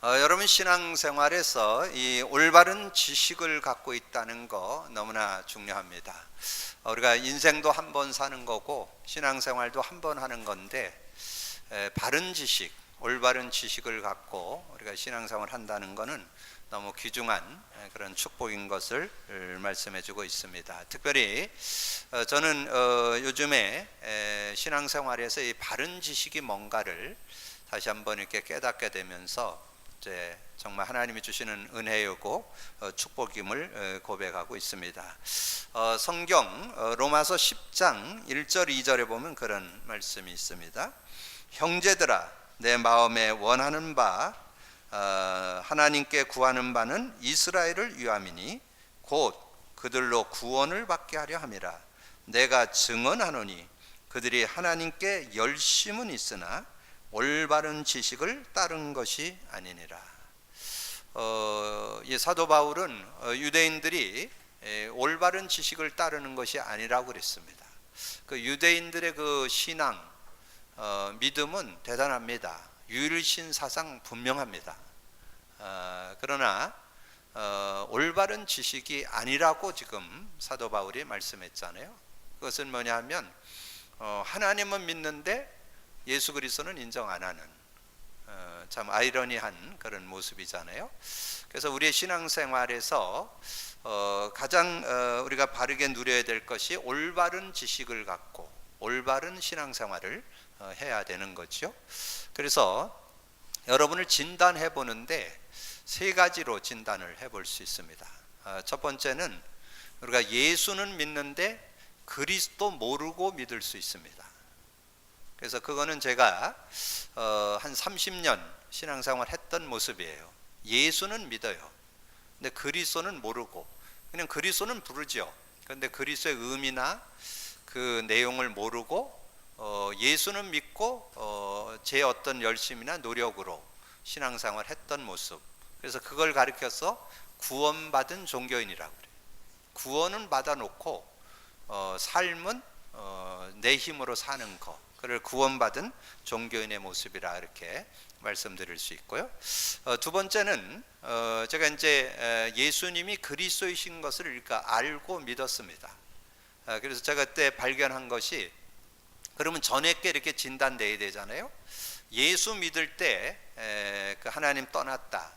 여러분 신앙생활에서 이 올바른 지식을 갖고 있다는 거 너무나 중요합니다. 우리가 인생도 한 번 사는 거고 신앙생활도 한 번 하는 건데 바른 지식, 올바른 지식을 갖고 우리가 신앙생활을 한다는 것은 너무 귀중한 그런 축복인 것을 말씀해 주고 있습니다. 특별히 저는 요즘에 신앙생활에서 이 바른 지식이 뭔가를 다시 한번 이렇게 깨닫게 되면서 이제 정말 하나님이 주시는 은혜이고 축복임을 고백하고 있습니다. 성경 로마서 10장 1절 2절에 보면 그런 말씀이 있습니다. 형제들아, 내 마음에 원하는 바 하나님께 구하는 바는 이스라엘을 위함이니 곧 그들로 구원을 받게 하려 함이라. 내가 증언하노니 그들이 하나님께 열심은 있으나 올바른 지식을 따른 것이 아니니라. 이 사도 바울은 유대인들이 올바른 지식을 따르는 것이 아니라고 그랬습니다. 그 유대인들의 그 신앙, 믿음은 대단합니다. 유일신 사상 분명합니다. 그러나 올바른 지식이 아니라고 지금 사도 바울이 말씀했잖아요. 그것은 뭐냐 하면 하나님은 믿는데 예수 그리스도는 인정 안 하는 참 아이러니한 그런 모습이잖아요. 그래서 우리의 신앙생활에서 가장 우리가 바르게 누려야 될 것이 올바른 지식을 갖고 올바른 신앙생활을 해야 되는 거죠. 그래서 여러분을 진단해 보는데 세 가지로 진단을 해볼 수 있습니다. 첫 번째는 우리가 예수는 믿는데 그리스도 모르고 믿을 수 있습니다. 그래서 그거는 제가 한 30년 신앙생활 했던 모습이에요. 예수는 믿어요. 근데 그리스도는 모르고 그냥 그리스도는 부르죠. 그런데 그리스도의 의미나 그 내용을 모르고 예수는 믿고 제 어떤 열심이나 노력으로 신앙생활 했던 모습. 그래서 그걸 가리켜서 구원받은 종교인이라고 그래요. 구원은 받아놓고 삶은 내 힘으로 사는 것, 그를 구원받은 종교인의 모습이라 이렇게 말씀드릴 수 있고요. 두 번째는 제가 이제 예수님이 그리스도이신 것을 그러니까 알고 믿었습니다. 그래서 제가 그때 발견한 것이, 그러면 전에께 이렇게 진단돼야 되잖아요. 예수 믿을 때 그 하나님 떠났다.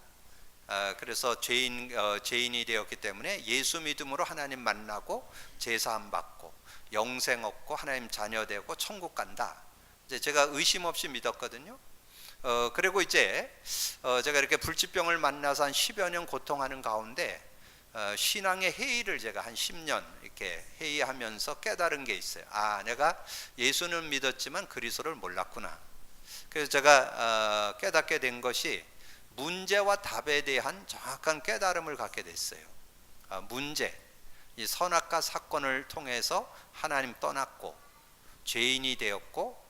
그래서 죄인이 되었기 때문에 예수 믿음으로 하나님 만나고 제사함 받고 영생 얻고 하나님 자녀 되고 천국 간다. 이제 제가 의심 없이 믿었거든요. 그리고 이제 제가 이렇게 불치병을 만나서 한 10여 년 고통하는 가운데 신앙의 회의를 제가 한 10년 이렇게 회의하면서 깨달은 게 있어요. 내가 예수는 믿었지만 그리스도를 몰랐구나. 그래서 제가 깨닫게 된 것이 문제와 답에 대한 정확한 깨달음을 갖게 됐어요. 문제, 이 선악과 사건을 통해서 하나님 떠났고 죄인이 되었고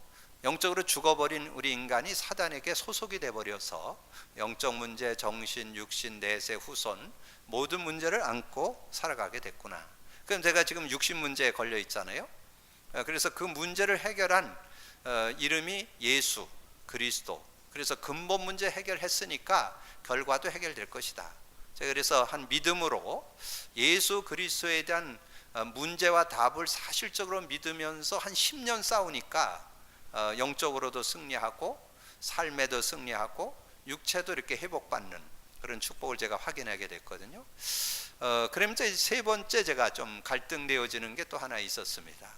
영적으로 죽어버린 우리 인간이 사단에게 소속이 돼버려서 영적 문제, 정신, 육신, 내세, 후손 모든 문제를 안고 살아가게 됐구나. 그럼 제가 지금 육신 문제에 걸려 있잖아요. 그래서 그 문제를 해결한 이름이 예수 그리스도. 그래서 근본 문제 해결했으니까 결과도 해결될 것이다. 제가 그래서 한 믿음으로 예수 그리스도에 대한 문제와 답을 사실적으로 믿으면서 한 10년 싸우니까 영적으로도 승리하고 삶에도 승리하고 육체도 이렇게 회복받는 그런 축복을 제가 확인하게 됐거든요. 그러면서 세 번째 제가 좀 갈등되어지는 게 또 하나 있었습니다.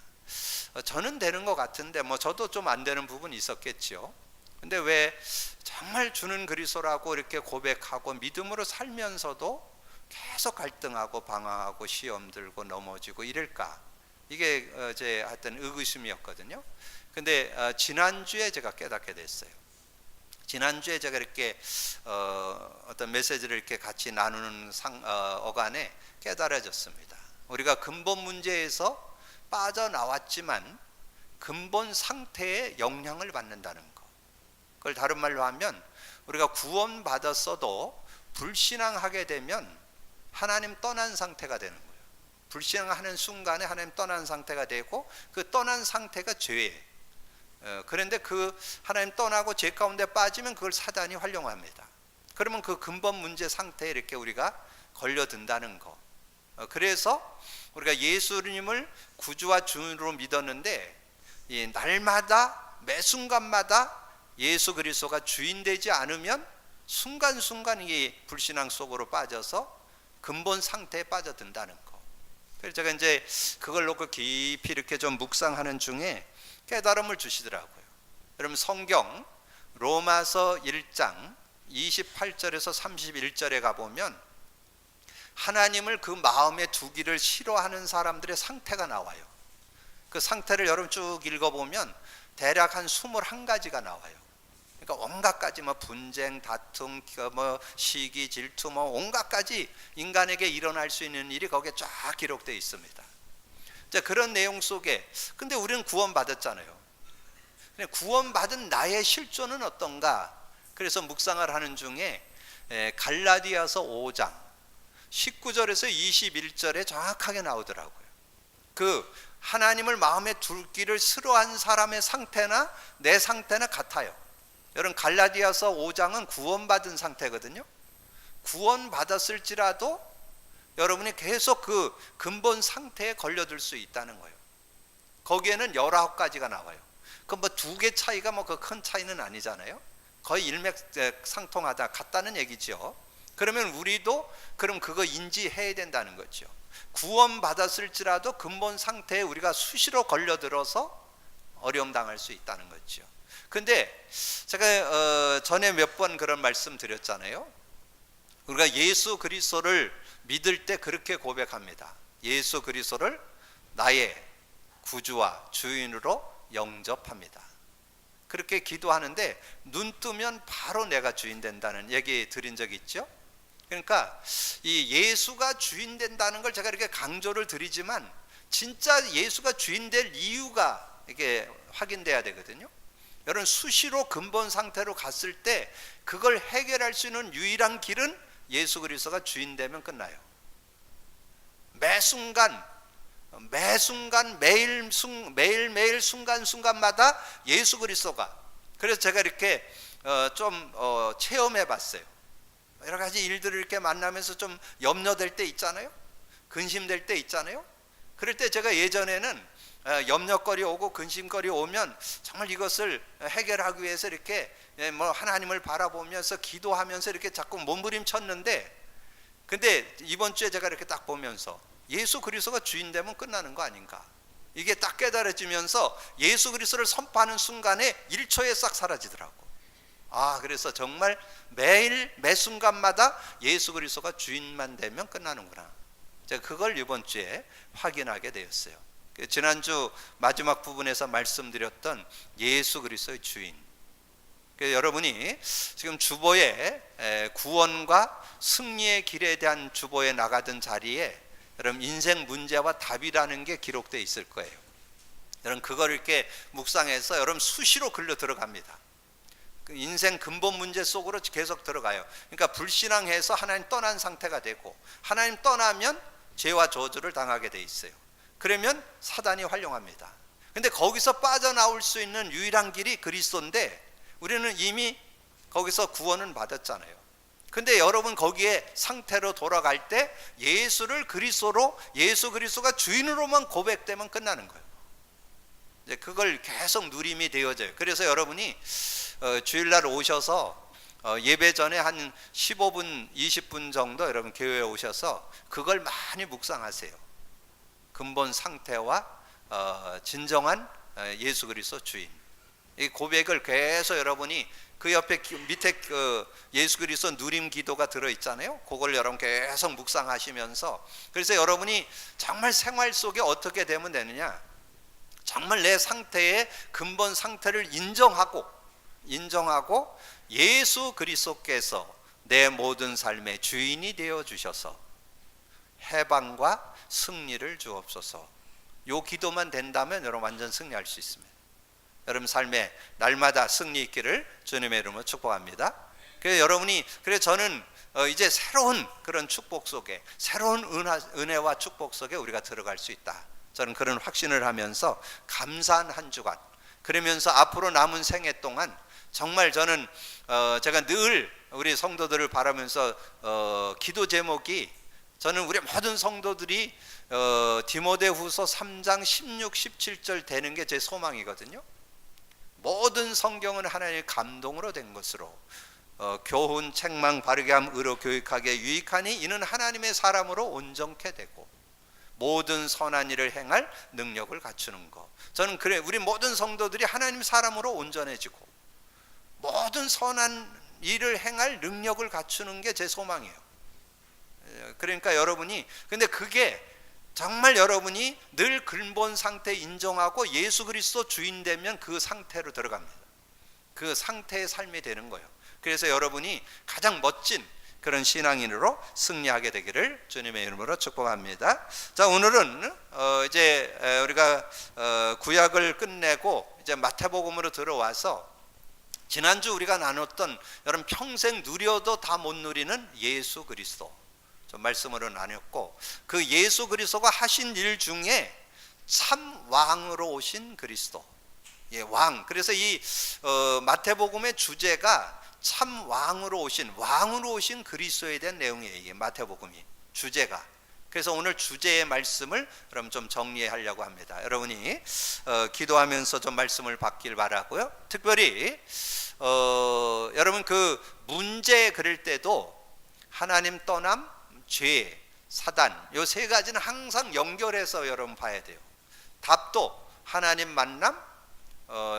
저는 되는 것 같은데 저도 좀 안 되는 부분이 있었겠죠. 근데 왜 정말 주는 그리스도라고 이렇게 고백하고 믿음으로 살면서도 계속 갈등하고 방황하고 시험 들고 넘어지고 이럴까? 이게 제 하여튼 의구심이었거든요. 근데 지난주에 제가 깨닫게 됐어요. 지난주에 제가 이렇게 어떤 메시지를 이렇게 같이 나누는 어간에 깨달아졌습니다. 우리가 근본 문제에서 빠져나왔지만 근본 상태에 영향을 받는다는 거. 그걸 다른 말로 하면 우리가 구원받았어도 불신앙하게 되면 하나님 떠난 상태가 되는 거예요. 불신앙하는 순간에 하나님 떠난 상태가 되고 그 떠난 상태가 죄예요. 그런데 그 하나님 떠나고 죄 가운데 빠지면 그걸 사단이 활용합니다. 그러면 그 근본 문제 상태에 이렇게 우리가 걸려든다는 거. 그래서 우리가 예수님을 구주와 주인으로 믿었는데 이 날마다 매 순간마다 예수 그리스도가 주인 되지 않으면 순간순간 이 불신앙 속으로 빠져서 근본 상태에 빠져든다는 거. 그래서 제가 이제 그걸 놓고 깊이 이렇게 좀 묵상하는 중에 깨달음을 주시더라고요. 여러분 성경 로마서 1장 28절에서 31절에 가보면 하나님을 그 마음에 두기를 싫어하는 사람들의 상태가 나와요. 그 상태를 여러분 쭉 읽어보면 대략 한 21가지가 나와요. 그러니까 온갖 가지 뭐 분쟁, 다툼, 뭐 시기, 질투, 뭐 온갖 가지 인간에게 일어날 수 있는 일이 거기에 쫙 기록되어 있습니다. 자, 그런 내용 속에 근데 우리는 구원받았잖아요. 구원받은 나의 실존은 어떤가? 그래서 묵상을 하는 중에 갈라디아서 5장 19절에서 21절에 정확하게 나오더라고요. 그 하나님을 마음에 두기를 싫어한 사람의 상태나 내 상태나 같아요. 여러분 갈라디아서 5장은 구원받은 상태거든요. 구원받았을지라도 여러분이 계속 그 근본 상태에 걸려들 수 있다는 거예요. 거기에는 19가지가 나와요. 그 뭐 두 개 차이가 뭐 그 큰 차이는 아니잖아요. 거의 일맥상통하다 같다는 얘기죠. 그러면 우리도 그럼 그거 인지해야 된다는 거죠. 구원받았을지라도 근본 상태에 우리가 수시로 걸려들어서 어려움 당할 수 있다는 거죠. 근데 제가 전에 몇 번 그런 말씀 드렸잖아요. 우리가 예수 그리스도를 믿을 때 그렇게 고백합니다. 예수 그리스도를 나의 구주와 주인으로 영접합니다. 그렇게 기도하는데 눈 뜨면 바로 내가 주인 된다는 얘기 드린 적 있죠. 그러니까 이 예수가 주인 된다는 걸 제가 이렇게 강조를 드리지만 진짜 예수가 주인 될 이유가 이게 확인돼야 되거든요. 여러분 수시로 근본 상태로 갔을 때 그걸 해결할 수 있는 유일한 길은 예수 그리스도가 주인 되면 끝나요. 매 순간 매일 순간순간마다 예수 그리스도가. 그래서 제가 이렇게 좀 체험해 봤어요. 여러 가지 일들을 이렇게 만나면서 좀 염려될 때 있잖아요. 근심될 때 있잖아요. 그럴 때 제가 예전에는 염려거리 오고 근심거리 오면 정말 이것을 해결하기 위해서 이렇게 뭐 하나님을 바라보면서 기도하면서 이렇게 자꾸 몸부림쳤는데, 근데 이번 주에 제가 이렇게 딱 보면서 예수 그리스도가 주인 되면 끝나는 거 아닌가, 이게 딱 깨달아지면서 예수 그리스도를 선포하는 순간에 1초에 싹 사라지더라고. 그래서 정말 매일 매 순간마다 예수 그리스도가 주인만 되면 끝나는구나. 제가 그걸 이번 주에 확인하게 되었어요. 지난주 마지막 부분에서 말씀드렸던 예수 그리스도의 주인. 여러분이 지금 주보에 구원과 승리의 길에 대한 주보에 나가던 자리에 여러분 인생 문제와 답이라는 게 기록되어 있을 거예요. 여러분 그걸 이렇게 묵상해서 여러분 수시로 글로 들어갑니다. 인생 근본 문제 속으로 계속 들어가요. 그러니까 불신앙해서 하나님 떠난 상태가 되고, 하나님 떠나면 죄와 저주를 당하게 돼 있어요. 그러면 사단이 활용합니다. 근데 거기서 빠져나올 수 있는 유일한 길이 그리스도인데 우리는 이미 거기서 구원은 받았잖아요. 근데 여러분 거기에 상태로 돌아갈 때 예수를 그리스도로, 예수 그리스도가 주인으로만 고백되면 끝나는 거예요. 이제 그걸 계속 누림이 되어져요. 그래서 여러분이 주일날 오셔서 예배 전에 한 15분 20분 정도 여러분 교회에 오셔서 그걸 많이 묵상하세요. 근본 상태와 진정한 예수 그리스도 주인, 이 고백을 계속 여러분이 그 옆에 밑에 그 예수 그리스도 누림 기도가 들어있잖아요. 그걸 여러분 계속 묵상하시면서, 그래서 여러분이 정말 생활 속에 어떻게 되면 되느냐, 정말 내 상태의 근본 상태를 인정하고 예수 그리스도께서 내 모든 삶의 주인이 되어 주셔서 해방과 승리를 주옵소서. 요 기도만 된다면 여러분 완전 승리할 수 있습니다. 여러분 삶에 날마다 승리 있기를 주님의 이름으로 축복합니다. 그래서 여러분이, 그래서 저는 이제 새로운 그런 축복 속에, 새로운 은혜와 축복 속에 우리가 들어갈 수 있다, 저는 그런 확신을 하면서 감사한 한 주간, 그러면서 앞으로 남은 생애 동안 정말 저는 제가 늘 우리 성도들을 바라면서 기도 제목이, 저는 우리 모든 성도들이 디모데후서 3장 16, 17절 되는 게 제 소망이거든요. 모든 성경은 하나님의 감동으로 된 것으로 교훈, 책망, 바르게 함, 의로 교육하게 유익하니 이는 하나님의 사람으로 온전케 되고 모든 선한 일을 행할 능력을 갖추는 것. 저는 그래, 우리 모든 성도들이 하나님 사람으로 온전해지고 모든 선한 일을 행할 능력을 갖추는 게 제 소망이에요. 그러니까 여러분이, 근데 그게 정말 여러분이 늘 근본 상태 인정하고 예수 그리스도 주인 되면 그 상태로 들어갑니다. 그 상태의 삶이 되는 거예요. 그래서 여러분이 가장 멋진 그런 신앙인으로 승리하게 되기를 주님의 이름으로 축복합니다. 자, 오늘은 이제 우리가 구약을 끝내고 이제 마태복음으로 들어와서 지난주 우리가 나눴던 여러분 평생 누려도 다 못 누리는 예수 그리스도 좀 말씀으로 나눴고, 그 예수 그리스도가 하신 일 중에 참 왕으로 오신 그리스도, 왕. 그래서 이 마태복음의 주제가 참 왕으로 오신 그리스도에 대한 내용이에요. 이게 마태복음이 주제가. 그래서 오늘 주제의 말씀을 그럼 좀 정리하려고 합니다. 여러분이 기도하면서 좀 말씀을 받길 바라고요. 특별히 여러분 그 문제 그릴 때도 하나님 떠남, 죄, 사단, 요 세 가지는 항상 연결해서 여러분 봐야 돼요. 답도 하나님 만남,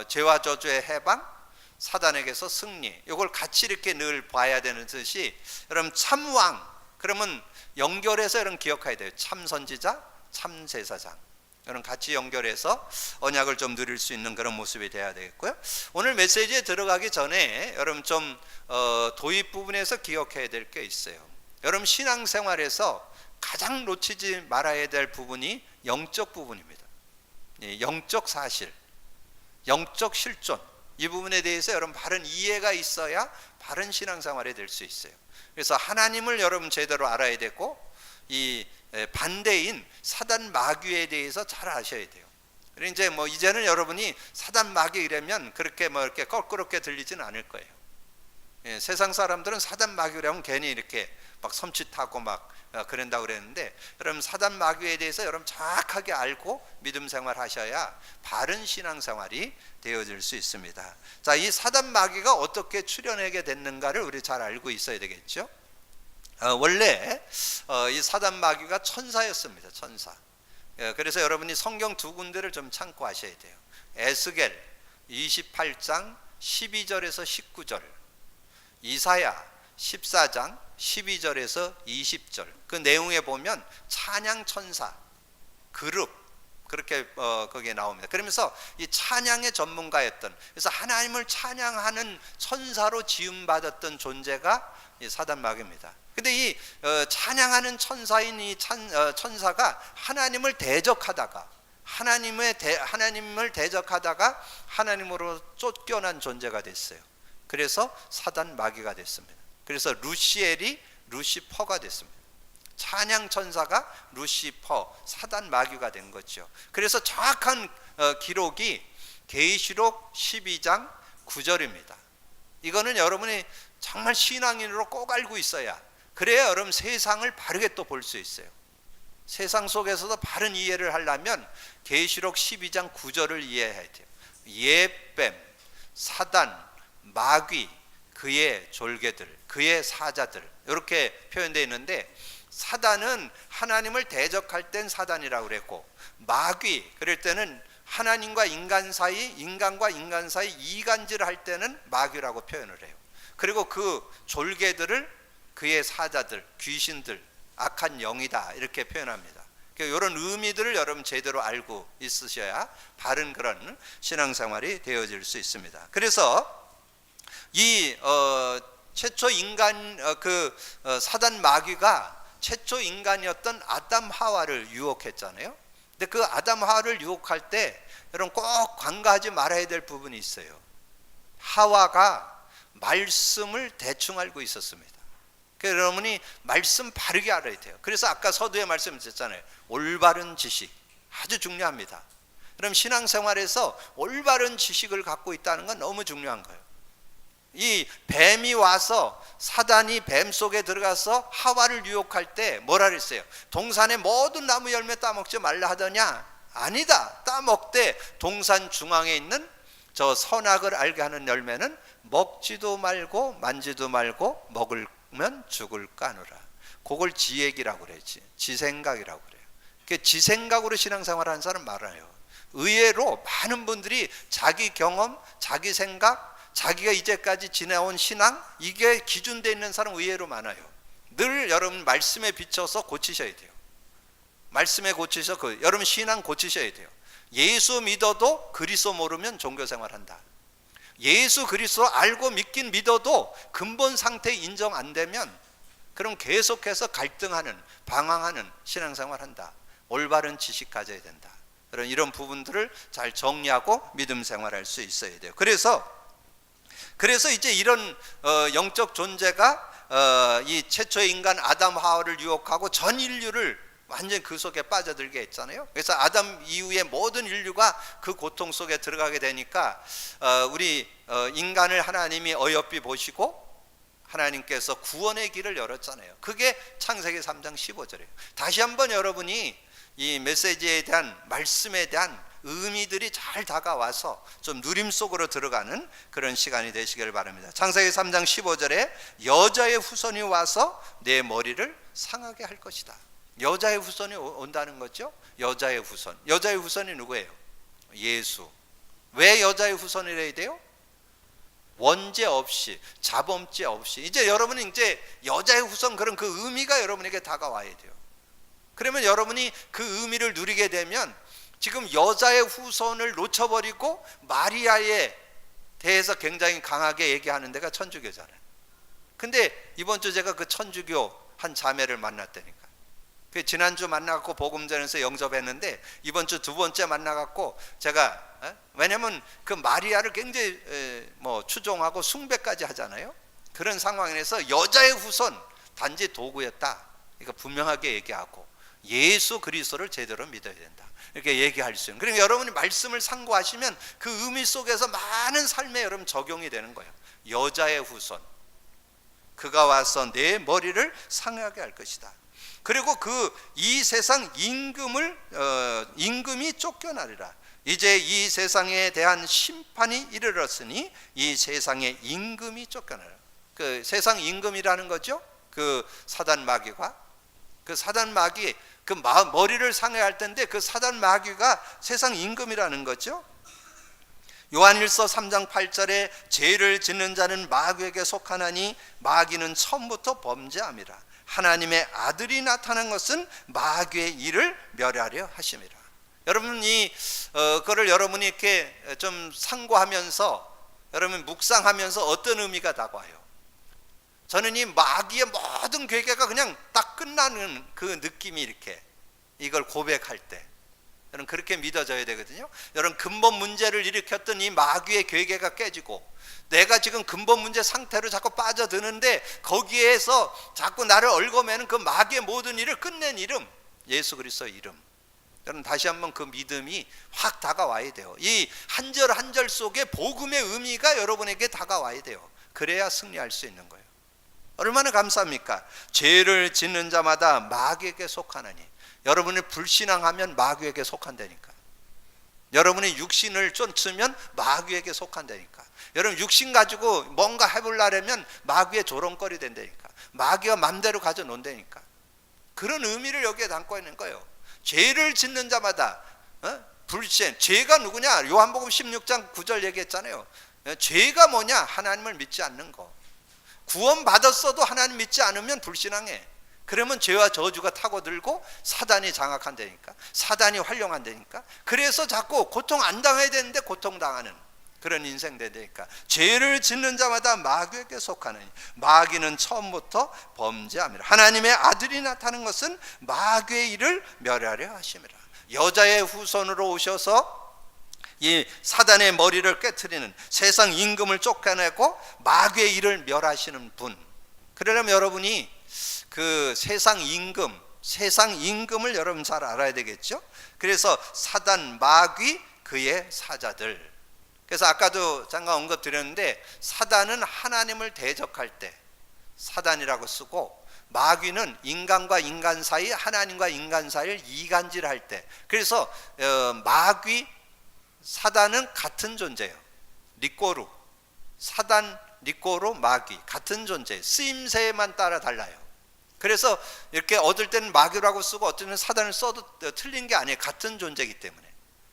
죄와 저주의 해방, 사단에게서 승리, 이걸 같이 이렇게 늘 봐야 되는 듯이, 여러분 참왕 그러면 연결해서 여러분 기억해야 돼요. 참 선지자, 참 제사장, 여러분 같이 연결해서 언약을 좀 누릴 수 있는 그런 모습이 돼야 되겠고요. 오늘 메시지에 들어가기 전에 여러분 좀 도입 부분에서 기억해야 될 게 있어요. 여러분 신앙생활에서 가장 놓치지 말아야 될 부분이 영적 부분입니다. 영적 사실, 영적 실존, 이 부분에 대해서 여러분 바른 이해가 있어야 바른 신앙생활이 될 수 있어요. 그래서 하나님을 여러분 제대로 알아야 되고, 이 반대인 사단 마귀에 대해서 잘 아셔야 돼요. 그리고 이제 이제는 여러분이 사단 마귀 이러면 그렇게 이렇게 껄끄럽게 들리지는 않을 거예요. 세상 사람들은 사단 마귀라면 괜히 이렇게 막 섬찟하고 막 그런다고 그랬는데, 여러분 사단 마귀에 대해서 여러분 정확하게 알고 믿음 생활 하셔야 바른 신앙 생활이 되어질 수 있습니다. 자, 이 사단 마귀가 어떻게 출현하게 됐는가를 우리 잘 알고 있어야 되겠죠. 원래 이 사단 마귀가 천사였습니다. 천사. 그래서 여러분이 성경 두 군데를 좀 참고하셔야 돼요. 에스겔 28장 12절에서 19절, 이사야 14장 12절에서 20절, 그 내용에 보면 찬양 천사, 그룹, 그렇게 거기에 나옵니다. 그러면서 이 찬양의 전문가였던, 그래서 하나님을 찬양하는 천사로 지음받았던 존재가 이 사단 마귀입니다. 근데 이 찬양하는 천사인 이 천사가 하나님을 대적하다가 하나님을 대적하다가 하나님으로 쫓겨난 존재가 됐어요. 그래서 사단 마귀가 됐습니다. 그래서 루시엘이 루시퍼가 됐습니다. 찬양 천사가 루시퍼, 사단 마귀가 된 거죠. 그래서 정확한 기록이 계시록 12장 9절입니다. 이거는 여러분이 정말 신앙인으로 꼭 알고 있어야, 그래야 여러분 세상을 바르게 또 볼 수 있어요. 세상 속에서도 바른 이해를 하려면 계시록 12장 9절을 이해해야 돼요. 예뱀, 사단, 마귀, 그의 졸개들, 그의 사자들, 이렇게 표현되어 있는데, 사단은 하나님을 대적할 땐 사단이라고 그랬고, 마귀 그럴 때는 하나님과 인간 사이, 인간과 인간 사이 이간질을 할 때는 마귀라고 표현을 해요. 그리고 그 졸개들을 그의 사자들, 귀신들, 악한 영이다, 이렇게 표현합니다. 이런 의미들을 여러분 제대로 알고 있으셔야 바른 그런 신앙생활이 되어질 수 있습니다. 그래서 이 최초 인간 사단 마귀가 최초 인간이었던 아담 하와를 유혹했잖아요. 근데 그 아담 하와를 유혹할 때 여러분 꼭 간과하지 말아야 될 부분이 있어요. 하와가 말씀을 대충 알고 있었습니다. 그래서 여러분이 말씀 바르게 알아야 돼요. 그래서 아까 서두에 말씀드렸잖아요. 올바른 지식 아주 중요합니다. 그럼 신앙생활에서 올바른 지식을 갖고 있다는 건 너무 중요한 거예요. 이 뱀이 와서 사단이 뱀 속에 들어가서 하와를 유혹할 때 뭐라 그랬어요? 동산의 모든 나무 열매 따먹지 말라 하더냐? 아니다. 따먹되 동산 중앙에 있는 저 선악을 알게 하는 열매는 먹지도 말고 만지도 말고 먹으면 죽을 까누라. 그걸 지얘기라고 그러지. 지생각이라고 그래요. 그 지생각으로 신앙생활하는 사람 많아요. 의외로 많은 분들이 자기 경험, 자기 생각, 자기가 이제까지 지내온 신앙, 이게 기준되어 있는 사람 의외로 많아요. 늘 여러분 말씀에 비춰서 고치셔야 돼요. 말씀에 고치셔서 여러분 신앙 고치셔야 돼요. 예수 믿어도 그리스도 모르면 종교생활한다. 예수 그리스도 알고 믿긴 믿어도 근본 상태 인정 안 되면 그럼 계속해서 갈등하는, 방황하는 신앙생활한다. 올바른 지식 가져야 된다. 이런 부분들을 잘 정리하고 믿음 생활할 수 있어야 돼요. 그래서 이제 이런 영적 존재가 이 최초의 인간 아담 하와를 유혹하고 전 인류를 완전히 그 속에 빠져들게 했잖아요. 그래서 아담 이후에 모든 인류가 그 고통 속에 들어가게 되니까 우리 인간을 하나님이 어여삐 보시고 하나님께서 구원의 길을 열었잖아요. 그게 창세기 3장 15절이에요. 다시 한번 여러분이 이 메시지에 대한 말씀에 대한 의미들이 잘 다가와서 좀 누림 속으로 들어가는 그런 시간이 되시길 바랍니다. 창세기 3장 15절에 여자의 후손이 와서 내 머리를 상하게 할 것이다. 여자의 후손이 온다는 거죠. 여자의 후손. 여자의 후손이 누구예요? 예수. 왜 여자의 후손이래야 돼요? 원죄 없이, 자범죄 없이. 이제 여러분은 이제 여자의 후손 그런 그 의미가 여러분에게 다가와야 돼요. 그러면 여러분이 그 의미를 누리게 되면 지금 여자의 후손을 놓쳐버리고 마리아에 대해서 굉장히 강하게 얘기하는 데가 천주교잖아요. 근데 이번 주 제가 그 천주교 한 자매를 만났다니까. 그 지난주 만나갖고 복음전에서 영접했는데 이번 주 두 번째 만나갖고 제가 왜냐면 그 마리아를 굉장히 추종하고 숭배까지 하잖아요. 그런 상황에서 여자의 후손 단지 도구였다. 이거 분명하게 얘기하고 예수 그리스도를 제대로 믿어야 된다. 이렇게 얘기할 수 있는. 그러니까 여러분이 말씀을 상고하시면 그 의미 속에서 많은 삶에 여러분 적용이 되는 거예요. 여자의 후손. 그가 와서 내 머리를 상하게 할 것이다. 그리고 이 세상 임금이 쫓겨나리라. 이제 이 세상에 대한 심판이 이르렀으니 이 세상의 임금이 쫓겨나라. 그 세상 임금이라는 거죠. 그 사단 마귀가 그 사단 마귀 그 머리를 상해할 텐데 그 사단 마귀가 세상 임금이라는 거죠. 요한일서 3장 8절에 죄를 짓는 자는 마귀에게 속하나니 마귀는 처음부터 범죄함이라. 하나님의 아들이 나타난 것은 마귀의 일을 멸하려 하심이라. 여러분 그거를 여러분이 이렇게 좀 상고하면서 여러분 묵상하면서 어떤 의미가 다가와요? 저는 이 마귀의 모든 괴계가 그냥 딱 끝나는 그 느낌이 이렇게 이걸 고백할 때 여러분 그렇게 믿어져야 되거든요. 여러분 근본 문제를 일으켰던 이 마귀의 괴계가 깨지고 내가 지금 근본 문제 상태로 자꾸 빠져드는데 거기에서 자꾸 나를 얽어매는 그 마귀의 모든 일을 끝낸 이름 예수 그리스도의 이름. 여러분 다시 한번 그 믿음이 확 다가와야 돼요. 이 한 절 한 절 속에 복음의 의미가 여러분에게 다가와야 돼요. 그래야 승리할 수 있는 거예요. 얼마나 감사합니까? 죄를 짓는 자마다 마귀에게 속하나니. 여러분이 불신앙하면 마귀에게 속한다니까. 여러분이 육신을 쫓으면 마귀에게 속한다니까. 여러분 육신 가지고 뭔가 해보려면 마귀의 조롱거리 된다니까. 마귀가 맘대로 가져 논다니까. 그런 의미를 여기에 담고 있는 거예요. 죄를 짓는 자마다 불신. 죄가 누구냐? 요한복음 16장 9절 얘기했잖아요. 죄가 뭐냐? 하나님을 믿지 않는 거. 구원 받았어도 하나님 믿지 않으면 불신앙해. 그러면 죄와 저주가 타고들고 사단이 장악한다니까. 사단이 활용한다니까. 그래서 자꾸 고통 안 당해야 되는데 고통당하는 그런 인생 되니까. 죄를 짓는 자마다 마귀에게 속하느니 마귀는 처음부터 범죄함이라. 하나님의 아들이 나타난 것은 마귀의 일을 멸하려 하심이라. 여자의 후손으로 오셔서 이 사단의 머리를 깨트리는 세상 임금을 쫓아내고 마귀의 일을 멸하시는 분. 그러려면 여러분이 그 세상 임금을 여러분 잘 알아야 되겠죠. 그래서 사단, 마귀, 그의 사자들. 그래서 아까도 잠깐 언급드렸는데 사단은 하나님을 대적할 때 사단이라고 쓰고, 마귀는 인간과 인간 사이, 하나님과 인간 사이를 이간질할 때, 그래서 마귀, 사단은 같은 존재예요. 니꼬루, 사단, 니꼬루, 마귀 같은 존재, 쓰임새만 따라 달라요. 그래서 이렇게 얻을 때는 마귀라고 쓰고 어떤 때는 사단을 써도 틀린 게 아니에요. 같은 존재이기 때문에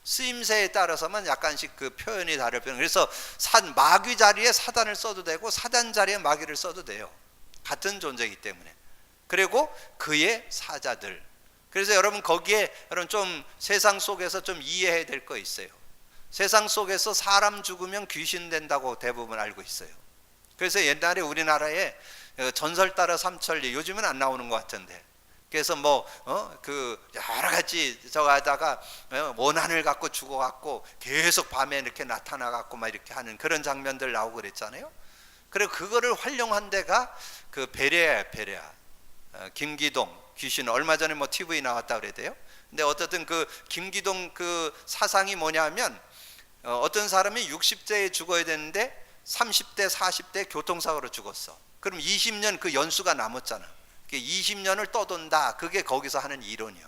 쓰임새에 따라서만 약간씩 그 표현이 다를 뿐. 그래서 마귀 자리에 사단을 써도 되고 사단 자리에 마귀를 써도 돼요. 같은 존재이기 때문에. 그리고 그의 사자들. 그래서 여러분 거기에 여러분 좀 세상 속에서 좀 이해해야 될 거 있어요. 세상 속에서 사람 죽으면 귀신 된다고 대부분 알고 있어요. 그래서 옛날에 우리나라에 전설 따라 삼천리, 요즘은 안 나오는 것 같은데, 그래서 그 여러 가지 저거 하다가 원한을 갖고 죽어갖고 계속 밤에 이렇게 나타나갖고 막 이렇게 하는 그런 장면들 나오고 그랬잖아요. 그리고 그거를 활용한 데가 그 베레아야, 베레아. 김기동 귀신 얼마 전에 TV 나왔다 그래대요. 근데 어쨌든 그 김기동 그 사상이 뭐냐면, 어떤 사람이 60세에 죽어야 되는데 30대 40대 교통사고로 죽었어. 그럼 20년 그 연수가 남았잖아. 20년을 떠돈다. 그게 거기서 하는 이론이요.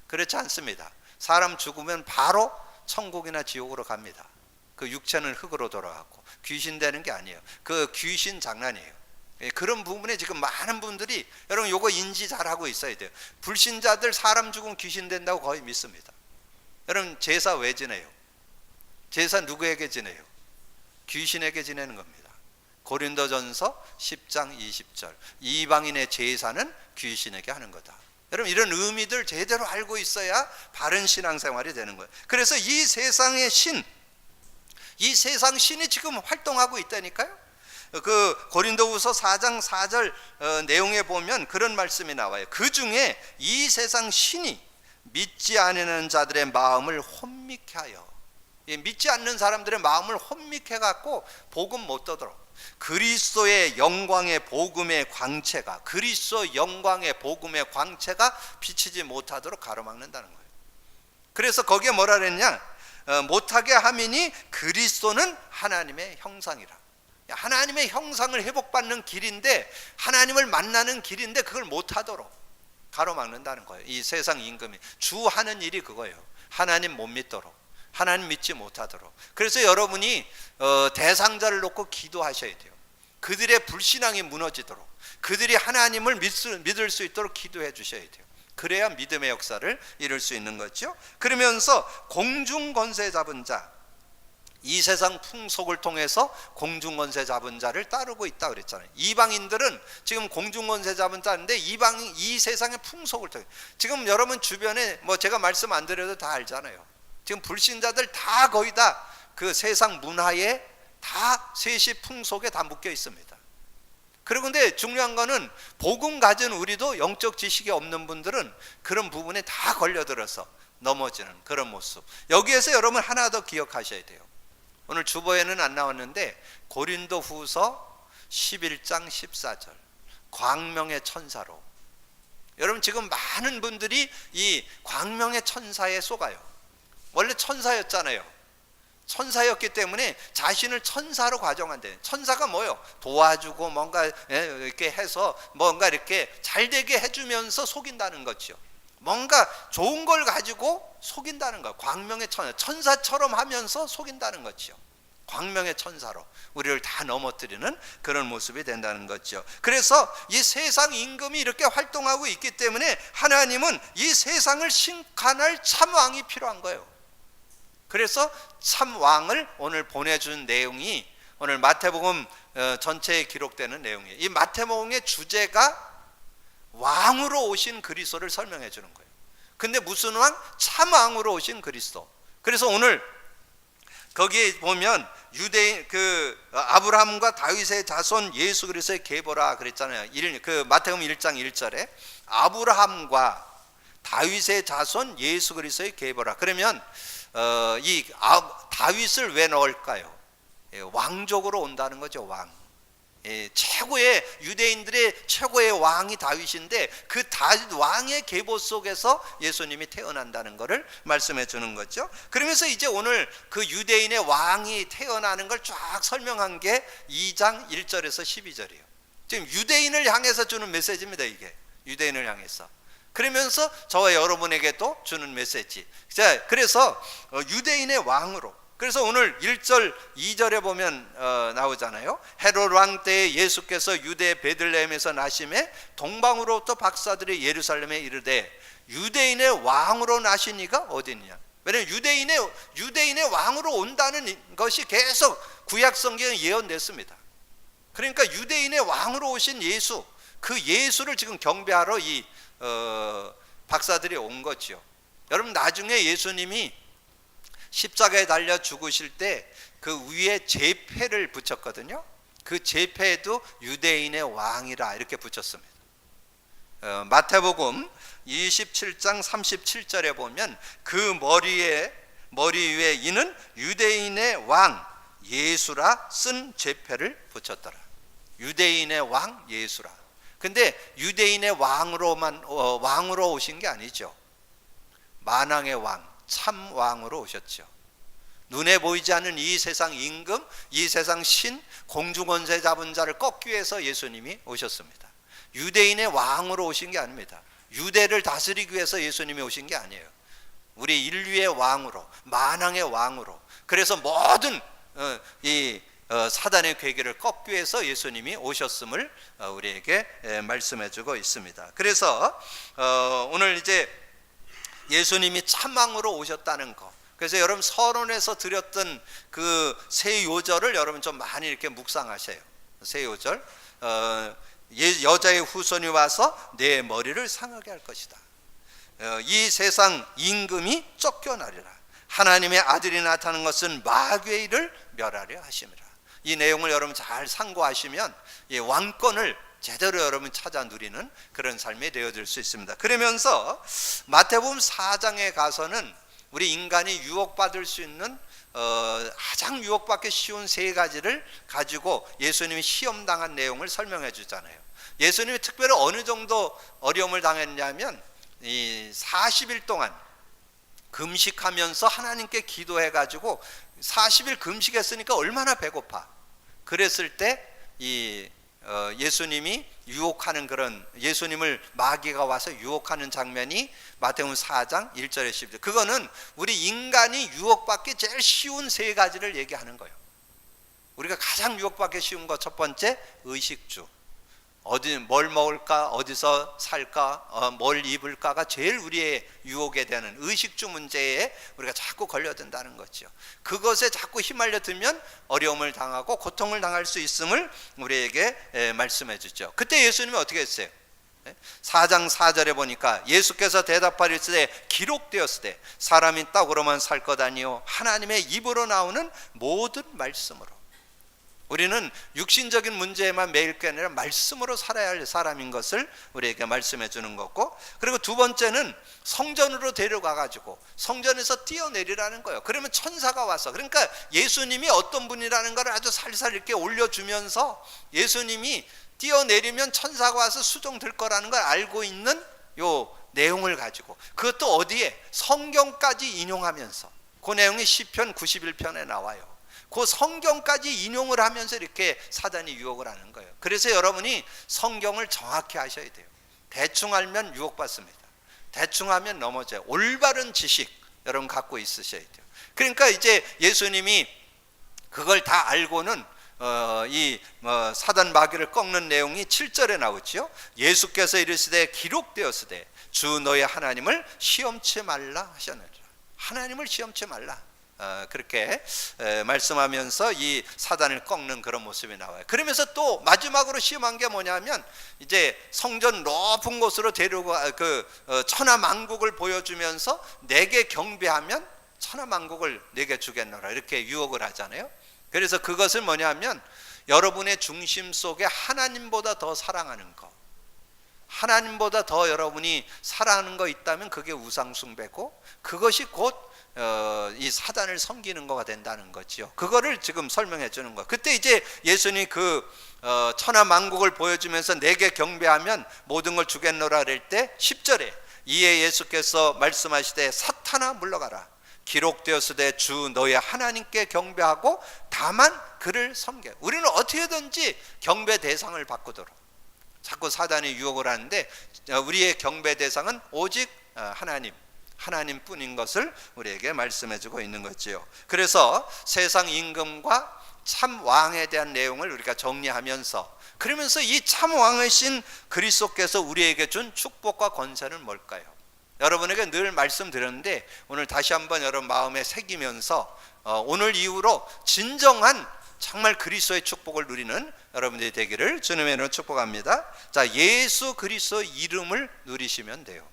그렇지 않습니다. 사람 죽으면 바로 천국이나 지옥으로 갑니다. 그 육체는 흙으로 돌아가고 귀신 되는 게 아니에요. 그 귀신 장난이에요. 그런 부분에 지금 많은 분들이, 여러분 요거 인지 잘하고 있어야 돼요. 불신자들 사람 죽으면 귀신 된다고 거의 믿습니다. 여러분 제사 왜 지내요? 제사 누구에게 지내요? 귀신에게 지내는 겁니다. 고린도전서 10장 20절, 이방인의 제사는 귀신에게 하는 거다. 여러분 이런 의미들 제대로 알고 있어야 바른 신앙생활이 되는 거예요. 그래서 이 세상의 신, 이 세상 신이 지금 활동하고 있다니까요. 그 고린도후서 4장 4절 내용에 보면 그런 말씀이 나와요. 그 중에 이 세상 신이 믿지 않는 자들의 마음을 혼미케 하여, 믿지 않는 사람들의 마음을 혼미케 갖고 복음 못 듣도록, 그리스도의 영광의 복음의 광채가, 그리스도 영광의 복음의 광채가 비치지 못하도록 가로막는다는 거예요. 그래서 거기에 뭐라 그랬냐, 못하게 함이니 그리스도는 하나님의 형상이라. 하나님의 형상을 회복받는 길인데, 하나님을 만나는 길인데 그걸 못하도록 가로막는다는 거예요. 이 세상 임금이 주 하는 일이 그거예요. 하나님 못 믿도록, 하나님 믿지 못하도록. 그래서 여러분이 대상자를 놓고 기도하셔야 돼요. 그들의 불신앙이 무너지도록, 그들이 하나님을 믿을 수 있도록 기도해 주셔야 돼요. 그래야 믿음의 역사를 이룰 수 있는 거죠. 그러면서 공중권세 잡은 자, 이 세상 풍속을 통해서 공중권세 잡은 자를 따르고 있다 그랬잖아요. 이방인들은 지금 공중권세 잡은 자인데 이 세상의 풍속을 통해, 지금 여러분 주변에 제가 말씀 안 드려도 다 알잖아요. 지금 불신자들 다 거의 다 그 세상 문화에 다 세시 풍속에 다 묶여 있습니다. 그리고 근데 중요한 거는 복음 가진 우리도 영적 지식이 없는 분들은 그런 부분에 다 걸려들어서 넘어지는 그런 모습. 여기에서 여러분 하나 더 기억하셔야 돼요. 오늘 주보에는 안 나왔는데 고린도후서 11장 14절, 광명의 천사로. 여러분 지금 많은 분들이 이 광명의 천사에 속아요. 원래 천사였잖아요. 천사였기 때문에 자신을 천사로 과정한대. 천사가 뭐예요? 도와주고 뭔가 이렇게 해서 뭔가 이렇게 잘 되게 해주면서 속인다는 거죠. 뭔가 좋은 걸 가지고 속인다는 거예요. 광명의 천사, 천사처럼 하면서 속인다는 거죠. 광명의 천사로 우리를 다 넘어뜨리는 그런 모습이 된다는 거죠. 그래서 이 세상 임금이 이렇게 활동하고 있기 때문에 하나님은 이 세상을 심판할 참 왕이 필요한 거예요. 그래서 참 왕을 오늘 보내준 내용이 오늘 마태복음 전체에 기록되는 내용이에요. 이 마태복음의 주제가 왕으로 오신 그리스도를 설명해 주는 거예요. 근데 무슨 왕? 참 왕으로 오신 그리스도. 그래서 오늘 거기에 보면 유대인 아브라함과 다윗의 자손 예수 그리스도의 계보라 그랬잖아요. 그 마태복음 1장 1절에 아브라함과 다윗의 자손 예수 그리스도의 계보라. 그러면 다윗을 왜 넣을까요? 왕족으로 온다는 거죠. 왕. 최고의 유대인들의 최고의 왕이 다윗인데 그 다윗 왕의 계보 속에서 예수님이 태어난다는 것을 말씀해 주는 거죠. 그러면서 이제 오늘 그 유대인의 왕이 태어나는 걸 쫙 설명한 게 2장 1절에서 12절이에요. 지금 유대인을 향해서 주는 메시지입니다. 이게 유대인을 향해서. 그러면서 저와 여러분에게도 주는 메시지. 자, 그래서 유대인의 왕으로. 그래서 오늘 1절 2절에 보면 나오잖아요. 헤롯 왕 때에 예수께서 유대 베들레헴에서 나심에 동방으로부터 박사들이 예루살렘에 이르되 유대인의 왕으로 나신 이가 어디 있느냐. 왜냐하면 유대인의 왕으로 온다는 것이 계속 구약 성경에 예언됐습니다. 그러니까 유대인의 왕으로 오신 예수, 그 예수를 지금 경배하러 이 박사들이 온 거죠. 여러분, 나중에 예수님이 십자가에 달려 죽으실 때 그 위에 제패를 붙였거든요. 그 제패에도 유대인의 왕이라 이렇게 붙였습니다. 마태복음 27장 37절에 보면 그 머리 위에 이는 유대인의 왕 예수라 쓴 제패를 붙였더라. 유대인의 왕 예수라. 근데 유대인의 왕으로 오신 게 아니죠. 만왕의 왕, 참 왕으로 오셨죠. 눈에 보이지 않는 이 세상 임금, 이 세상 신, 공중권세 잡은 자를 꺾기 위해서 예수님이 오셨습니다. 유대인의 왕으로 오신 게 아닙니다. 유대를 다스리기 위해서 예수님이 오신 게 아니에요. 우리 인류의 왕으로, 만왕의 왕으로. 그래서 모든 사단의 괴계를 꺾기 위해서 예수님이 오셨음을 우리에게 말씀해주고 있습니다. 그래서 오늘 이제 예수님이 참왕으로 오셨다는 것. 그래서 여러분 서론에서 드렸던 그 세 요절을 여러분 좀 많이 이렇게 묵상하세요. 세 요절. 여자의 후손이 와서 내 머리를 상하게 할 것이다. 이 세상 임금이 쫓겨나리라. 하나님의 아들이 나타난 것은 마귀의 일을 멸하려 하심이라. 이 내용을 여러분 잘 상고하시면 이 왕권을 제대로 여러분 찾아 누리는 그런 삶이 되어질 수 있습니다. 그러면서 마태복음 4장에 가서는 우리 인간이 유혹받을 수 있는 가장 유혹받기 쉬운 세 가지를 가지고 예수님이 시험당한 내용을 설명해 주잖아요. 예수님이 특별히 어느 정도 어려움을 당했냐면 이 40일 동안 금식하면서 하나님께 기도해 가지고 40일 금식했으니까 얼마나 배고파. 그랬을 때 이 예수님이 유혹하는 그런, 예수님을 마귀가 와서 유혹하는 장면이 마태복음 4장 1절에 10절. 그거는 우리 인간이 유혹받기 제일 쉬운 세 가지를 얘기하는 거예요. 우리가 가장 유혹받기 쉬운 거 첫 번째, 의식주. 뭘 먹을까, 어디서 살까, 뭘 입을까가 제일 우리의 유혹에 되는 의식주 문제에 우리가 자꾸 걸려든다는 거죠. 그것에 자꾸 휘말려 들면 어려움을 당하고 고통을 당할 수 있음을 우리에게 말씀해 주죠. 그때 예수님이 어떻게 했어요? 4장 4절에 보니까 예수께서 대답하리되 기록되었으되 사람이 떡으로만 살 것 아니요 하나님의 입으로 나오는 모든 말씀으로. 우리는 육신적인 문제에만 매일 게 아니라 말씀으로 살아야 할 사람인 것을 우리에게 말씀해 주는 거고, 그리고 두 번째는 성전으로 데려가 가지고 성전에서 뛰어내리라는 거예요. 그러면 천사가 와서, 그러니까 예수님이 어떤 분이라는 걸 아주 살살 이렇게 올려주면서 예수님이 뛰어내리면 천사가 와서 수종될 거라는 걸 알고 있는 요 내용을 가지고, 그것도 어디에? 성경까지 인용하면서. 그 내용이 시편 91편에 나와요. 그 성경까지 인용을 하면서 이렇게 사단이 유혹을 하는 거예요. 그래서 여러분이 성경을 정확히 하셔야 돼요. 대충 알면 유혹받습니다. 대충 하면 넘어져요. 올바른 지식 여러분 갖고 있으셔야 돼요. 그러니까 이제 예수님이 그걸 다 알고는 사단 마귀를 꺾는 내용이 7절에 나오죠. 예수께서 이르시되 기록되었으되 주 너의 하나님을 시험치 말라 하셨느니라. 하나님을 시험치 말라. 그렇게 말씀하면서 이 사단을 꺾는 그런 모습이 나와요. 그러면서 또 마지막으로 시험한 게 뭐냐면 이제 성전 높은 곳으로 데려가 천하만국을 보여주면서 내게 경배하면 천하만국을 내게 주겠노라 이렇게 유혹을 하잖아요. 그래서 그것은 뭐냐면 여러분의 중심 속에 하나님보다 더 사랑하는 거, 하나님보다 더 여러분이 사랑하는 거 있다면 그게 우상숭배고, 그것이 곧 이 사단을 섬기는 거가 된다는 거죠. 그거를 지금 설명해 주는 거. 그때 이제 예수님이 천하만국을 보여주면서 내게 경배하면 모든 걸 주겠노라 그럴 때 10절에 이에 예수께서 말씀하시되 사탄아 물러가라. 기록되었으되 주 너의 하나님께 경배하고 다만 그를 섬겨. 우리는 어떻게든지 경배 대상을 바꾸도록 자꾸 사단이 유혹을 하는데, 우리의 경배 대상은 오직 하나님뿐인 것을 우리에게 말씀해주고 있는 거지요. 그래서 세상 임금과 참 왕에 대한 내용을 우리가 정리하면서, 그러면서 이 참 왕이신 그리스도께서 우리에게 준 축복과 권세는 뭘까요? 여러분에게 늘 말씀드렸는데 오늘 다시 한번 여러분 마음에 새기면서 오늘 이후로 진정한 정말 그리스도의 축복을 누리는 여러분들이 되기를 주님의 이름으로 축복합니다. 자, 예수 그리스도의 이름을 누리시면 돼요.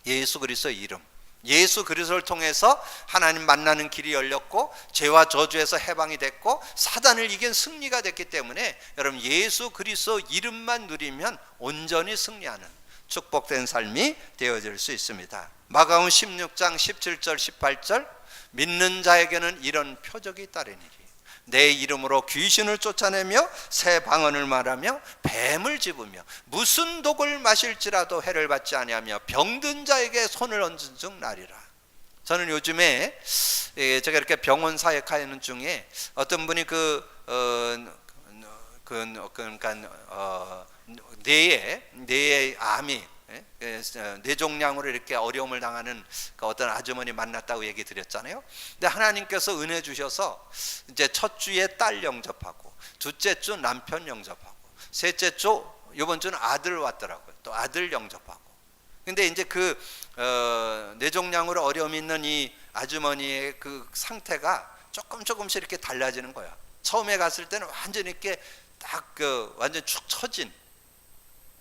예수 그리스도의 이름, 예수 그리스도를 통해서 하나님 만나는 길이 열렸고 죄와 저주에서 해방이 됐고 사단을 이긴 승리가 됐기 때문에 여러분 예수 그리스도 이름만 누리면 온전히 승리하는 축복된 삶이 되어질 수 있습니다. 마가복음 16장 17절 18절, 믿는 자에게는 이런 표적이 따르니리. 내 이름으로 귀신을 쫓아내며 새 방언을 말하며 뱀을 집으며 무슨 독을 마실지라도 해를 받지 아니하며 병든 자에게 손을 얹은 즉 나리라. 저는 요즘에 제가 이렇게 병원 사역하는 중에 어떤 분이 뇌에 암이 뇌종양으로 이렇게 어려움을 당하는 어떤 아주머니 만났다고 얘기 드렸잖아요. 근데 하나님께서 은혜 주셔서 이제 첫 주에 딸 영접하고, 둘째 주 남편 영접하고, 셋째 주 이번 주는 아들 왔더라고요. 또 아들 영접하고. 근데 이제 뇌종양으로 어려움이 있는 이 아주머니의 그 상태가 조금씩 이렇게 달라지는 거야. 처음에 갔을 때는 완전 이렇게 딱 완전 축 처진,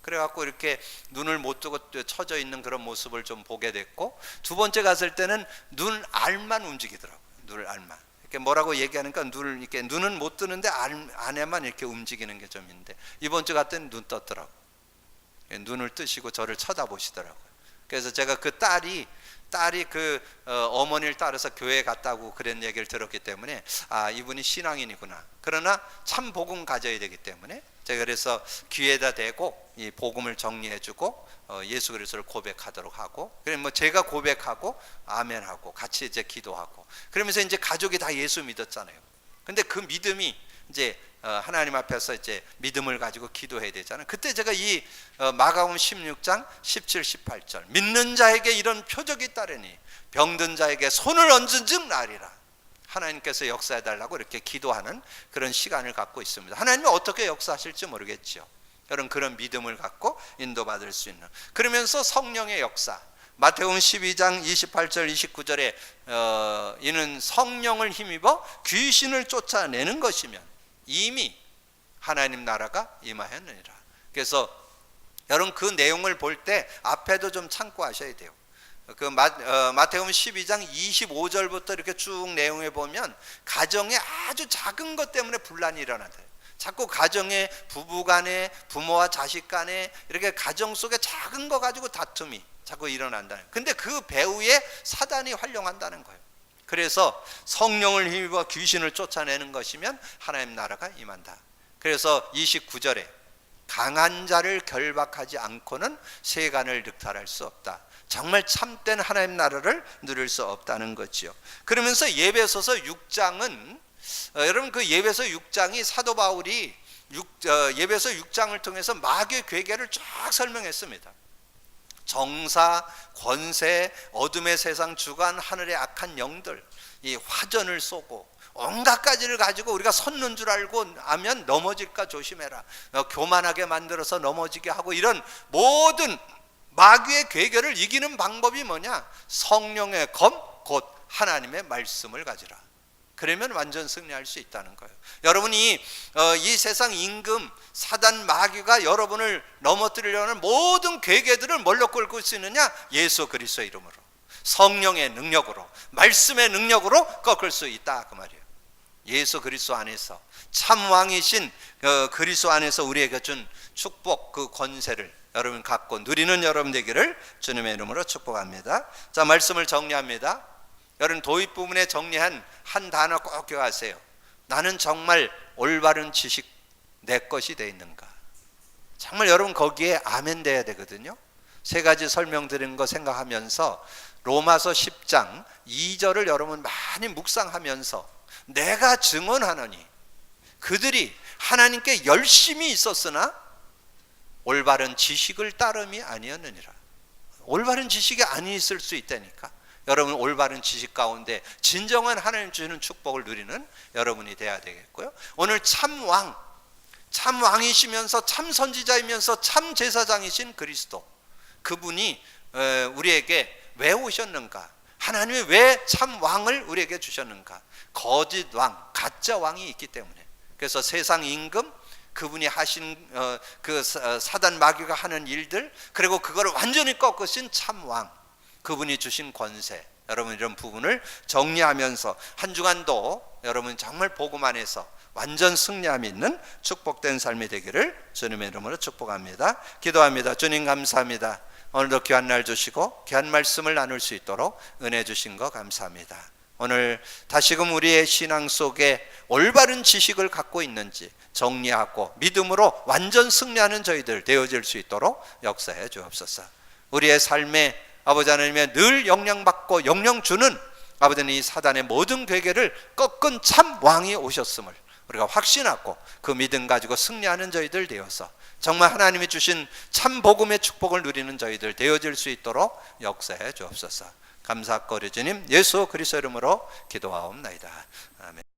그래갖고 이렇게 눈을 못 뜨고 처져 있는 그런 모습을 좀 보게 됐고, 두 번째 갔을 때는 눈 알만 움직이더라고요. 눈 알만. 이렇게 뭐라고 얘기하니까 눈은 못 뜨는데 안에만 이렇게 움직이는 게 좀 있는데, 이번 주 갔더니 눈 떴더라고. 눈을 뜨시고 저를 쳐다보시더라고요. 그래서 제가 그 딸이 어머니를 따라서 교회에 갔다고 그런 얘기를 들었기 때문에 이분이 신앙인이구나. 그러나 참 복음 가져야 되기 때문에 제가 그래서 귀에다 대고 이 복음을 정리해주고 예수 그리스도를 고백하도록 하고, 그럼 제가 고백하고 아멘하고 같이 이제 기도하고, 그러면서 이제 가족이 다 예수 믿었잖아요. 근데 그 믿음이 이제 하나님 앞에서 이제 믿음을 가지고 기도해야 되잖아요. 그때 제가 이 마가복음 16장 17, 18절, 믿는 자에게 이런 표적이 따르니 병든 자에게 손을 얹은 즉 나으리라. 하나님께서 역사해달라고 이렇게 기도하는 그런 시간을 갖고 있습니다. 하나님이 어떻게 역사하실지 모르겠죠. 여러분 그런 믿음을 갖고 인도받을 수 있는, 그러면서 성령의 역사, 마태복음 12장 28절 29절에 이는 성령을 힘입어 귀신을 쫓아내는 것이면 이미 하나님 나라가 임하였느니라. 그래서 여러분 그 내용을 볼 때 앞에도 좀 참고하셔야 돼요. 마태복음 12장 25절부터 이렇게 쭉 내용에 보면 가정에 아주 작은 것 때문에 분란이 일어난다. 자꾸 가정에 부부 간에, 부모와 자식 간에 이렇게 가정 속에 작은 거 가지고 다툼이 자꾸 일어난다는. 근데 그 배후에 사단이 활용한다는 거예요. 그래서 성령을 힘입어 귀신을 쫓아내는 것이면 하나님 나라가 임한다. 그래서 29절에 강한 자를 결박하지 않고는 세간을 늑탈할 수 없다. 정말 참된 하나님 나라를 누릴 수 없다는 거지요. 그러면서 예배소서 6장은 여러분 그 예배소 6장이 사도 바울이 예배소 6장을 통해서 마귀의 괴계를 쫙 설명했습니다. 정사, 권세, 어둠의 세상 주관, 하늘의 악한 영들, 이 화전을 쏘고 온갖 가지를 가지고 우리가 섰는 줄 알고 하면 넘어질까 조심해라. 교만하게 만들어서 넘어지게 하고, 이런 모든 마귀의 괴계를 이기는 방법이 뭐냐? 성령의 검, 곧 하나님의 말씀을 가지라. 그러면 완전 승리할 수 있다는 거예요. 여러분이 이 세상 임금 사단 마귀가 여러분을 넘어뜨리려는 모든 괴계들을 뭘로 끌고 수 있느냐? 예수 그리스도의 이름으로, 성령의 능력으로, 말씀의 능력으로 꺾을 수 있다 그 말이에요. 예수 그리스도 안에서 참 왕이신 그리스도 안에서 우리에게 준 축복, 그 권세를 여러분 갖고 누리는 여러분 되기를 주님의 이름으로 축복합니다. 자, 말씀을 정리합니다. 여러분 도입 부분에 정리한 한 단어 꼭 기억하세요. 나는 정말 올바른 지식 내 것이 돼 있는가? 정말 여러분 거기에 아멘 돼야 되거든요. 세 가지 설명드린 거 생각하면서 로마서 10장 2절을 여러분 많이 묵상하면서 내가 증언하노니 그들이 하나님께 열심히 있었으나 올바른 지식을 따름이 아니었느니라. 올바른 지식이 아니 있을 수 있다니까. 여러분 올바른 지식 가운데 진정한 하나님 주시는 축복을 누리는 여러분이 돼야 되겠고요. 오늘 참 왕이시면서 참 선지자이면서 참 제사장이신 그리스도, 그분이 우리에게 왜 오셨는가? 하나님이 왜 참 왕을 우리에게 주셨는가? 거짓 왕, 가짜 왕이 있기 때문에. 그래서 세상 임금, 그분이 하신 그 사단 마귀가 하는 일들, 그리고 그거를 완전히 꺾으신 참 왕, 그분이 주신 권세, 여러분 이런 부분을 정리하면서 한 주간도 여러분 정말 복음 안에서 완전 승리함이 있는 축복된 삶이 되기를 주님의 이름으로 축복합니다. 기도합니다. 주님 감사합니다. 오늘도 귀한 날 주시고 귀한 말씀을 나눌 수 있도록 은혜 주신 거 감사합니다. 오늘 다시금 우리의 신앙 속에 올바른 지식을 갖고 있는지 정리하고 믿음으로 완전 승리하는 저희들 되어질 수 있도록 역사해 주옵소서. 우리의 삶에 아버지 하나님의 늘 영향받고 영향 주는 아버지 하나님, 이 사단의 모든 괴계를 꺾은 참 왕이 오셨음을 우리가 확신하고 그 믿음 가지고 승리하는 저희들 되어서 정말 하나님이 주신 참 복음의 축복을 누리는 저희들 되어질 수 있도록 역사해 주옵소서. 감사하고 우리 주님 예수 그리스도 이름으로 기도하옵나이다. 아멘.